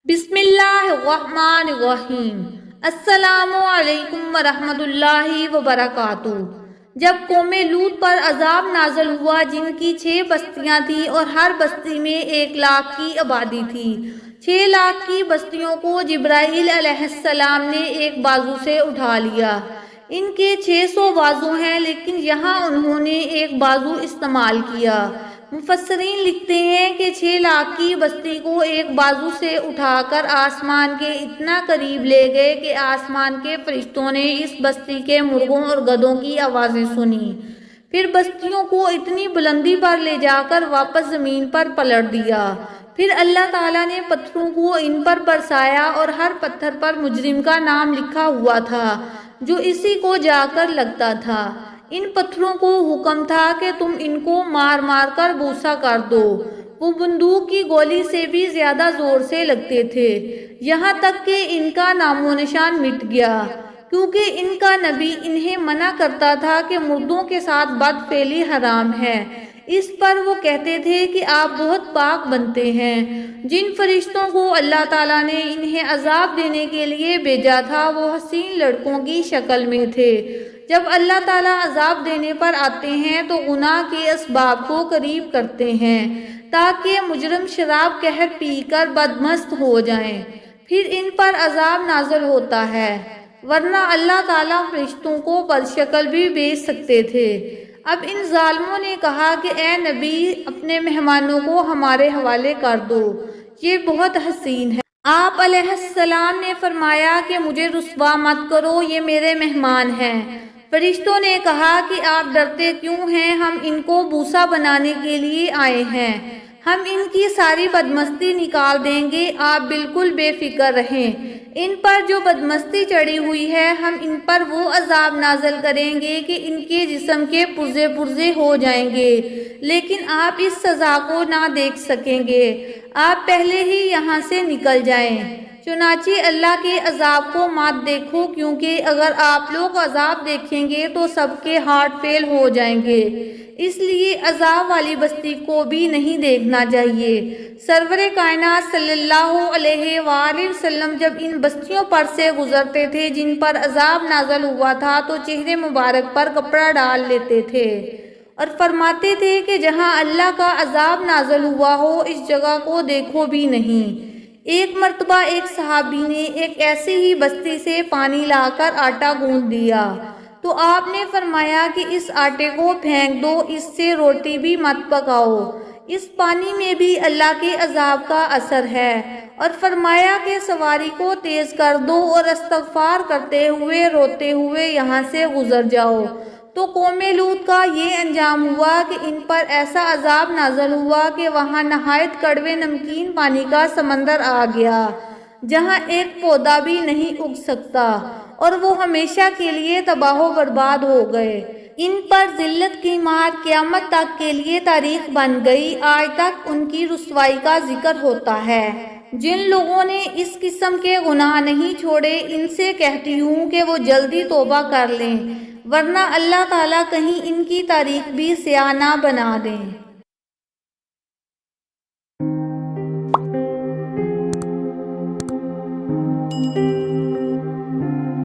بسم اللہ الرحمن الرحیم۔ السلام علیکم ورحمۃ اللہ وبرکاتہ۔ جب قوم لوط پر عذاب نازل ہوا جن کی 6 بستیاں تھیں اور ہر بستی میں 1 لاکھ کی آبادی تھی، 6 لاکھ کی بستیوں کو جبرائیل علیہ السلام نے ایک بازو سے اٹھا لیا۔ ان کے 600 بازو ہیں لیکن یہاں انہوں نے ایک بازو استعمال کیا۔ مفسرین لکھتے ہیں کہ 6 لاکھ کی بستی کو ایک بازو سے اٹھا کر آسمان کے اتنا قریب لے گئے کہ آسمان کے فرشتوں نے اس بستی کے مرغوں اور گدھوں کی آوازیں سنی، پھر بستیوں کو اتنی بلندی پر لے جا کر واپس زمین پر پلٹ دیا۔ پھر اللہ تعالیٰ نے پتھروں کو ان پر برسایا اور ہر پتھر پر مجرم کا نام لکھا ہوا تھا جو اسی کو جا کر لگتا تھا۔ ان پتھروں کو حکم تھا کہ تم ان کو مار مار کر بوسا کر دو۔ وہ بندوق کی گولی سے بھی زیادہ زور سے لگتے تھے، یہاں تک کہ ان کا نام و نشان مٹ گیا، کیونکہ ان کا نبی انہیں منع کرتا تھا کہ مردوں کے ساتھ بد فعلی حرام ہے۔ اس پر وہ کہتے تھے کہ آپ بہت پاک بنتے ہیں۔ جن فرشتوں کو اللہ تعالیٰ نے انہیں عذاب دینے کے لیے بھیجا تھا وہ حسین لڑکوں کی شکل میں تھے۔ جب اللہ تعالیٰ عذاب دینے پر آتے ہیں تو گناہ کے اسباب کو قریب کرتے ہیں تاکہ مجرم شراب قہر پی کر بدمست ہو جائیں، پھر ان پر عذاب نازل ہوتا ہے، ورنہ اللہ تعالیٰ فرشتوں کو بدشکل بھی بھیج سکتے تھے۔ اب ان ظالموں نے کہا کہ اے نبی، اپنے مہمانوں کو ہمارے حوالے کر دو، یہ بہت حسین ہے۔ آپ علیہ السلام نے فرمایا کہ مجھے رسوا مت کرو، یہ میرے مہمان ہیں۔ فرشتوں نے کہا کہ آپ ڈرتے کیوں ہیں؟ ہم ان کو بوسا بنانے کے لیے آئے ہیں، ہم ان کی ساری بدمستی نکال دیں گے، آپ بالکل بے فکر رہیں۔ ان پر جو بدمستی چڑھی ہوئی ہے ہم ان پر وہ عذاب نازل کریں گے کہ ان کے جسم کے پرزے پرزے ہو جائیں گے، لیکن آپ اس سزا کو نہ دیکھ سکیں گے، آپ پہلے ہی یہاں سے نکل جائیں۔ چنانچہ اللہ کے عذاب کو مت دیکھو، کیونکہ اگر آپ لوگ عذاب دیکھیں گے تو سب کے ہارٹ فیل ہو جائیں گے، اس لیے عذاب والی بستی کو بھی نہیں دیکھنا چاہیے۔ سرور کائنات صلی اللہ علیہ وآلہ وسلم جب ان بستیوں پر سے گزرتے تھے جن پر عذاب نازل ہوا تھا تو چہرے مبارک پر کپڑا ڈال لیتے تھے اور فرماتے تھے کہ جہاں اللہ کا عذاب نازل ہوا ہو اس جگہ کو دیکھو بھی نہیں۔ ایک مرتبہ ایک صحابی نے ایک ایسی ہی بستی سے پانی لا کر آٹا گوندھ دیا تو آپ نے فرمایا کہ اس آٹے کو پھینک دو، اس سے روٹی بھی مت پکاؤ، اس پانی میں بھی اللہ کے عذاب کا اثر ہے، اور فرمایا کہ سواری کو تیز کر دو اور استغفار کرتے ہوئے روتے ہوئے یہاں سے گزر جاؤ۔ تو قوم لوط کا یہ انجام ہوا کہ ان پر ایسا عذاب نازل ہوا کہ وہاں نہایت کڑوے نمکین پانی کا سمندر آ گیا جہاں ایک پودا بھی نہیں اگ سکتا، اور وہ ہمیشہ کے لیے تباہ و برباد ہو گئے۔ ان پر ذلت کی مار قیامت تک کے لیے تاریخ بن گئی، آج تک ان کی رسوائی کا ذکر ہوتا ہے۔ جن لوگوں نے اس قسم کے گناہ نہیں چھوڑے ان سے کہتی ہوں کہ وہ جلدی توبہ کر لیں، ورنہ اللہ تعالیٰ کہیں ان کی تاریخ بھی سیاہ نہ بنا دیں۔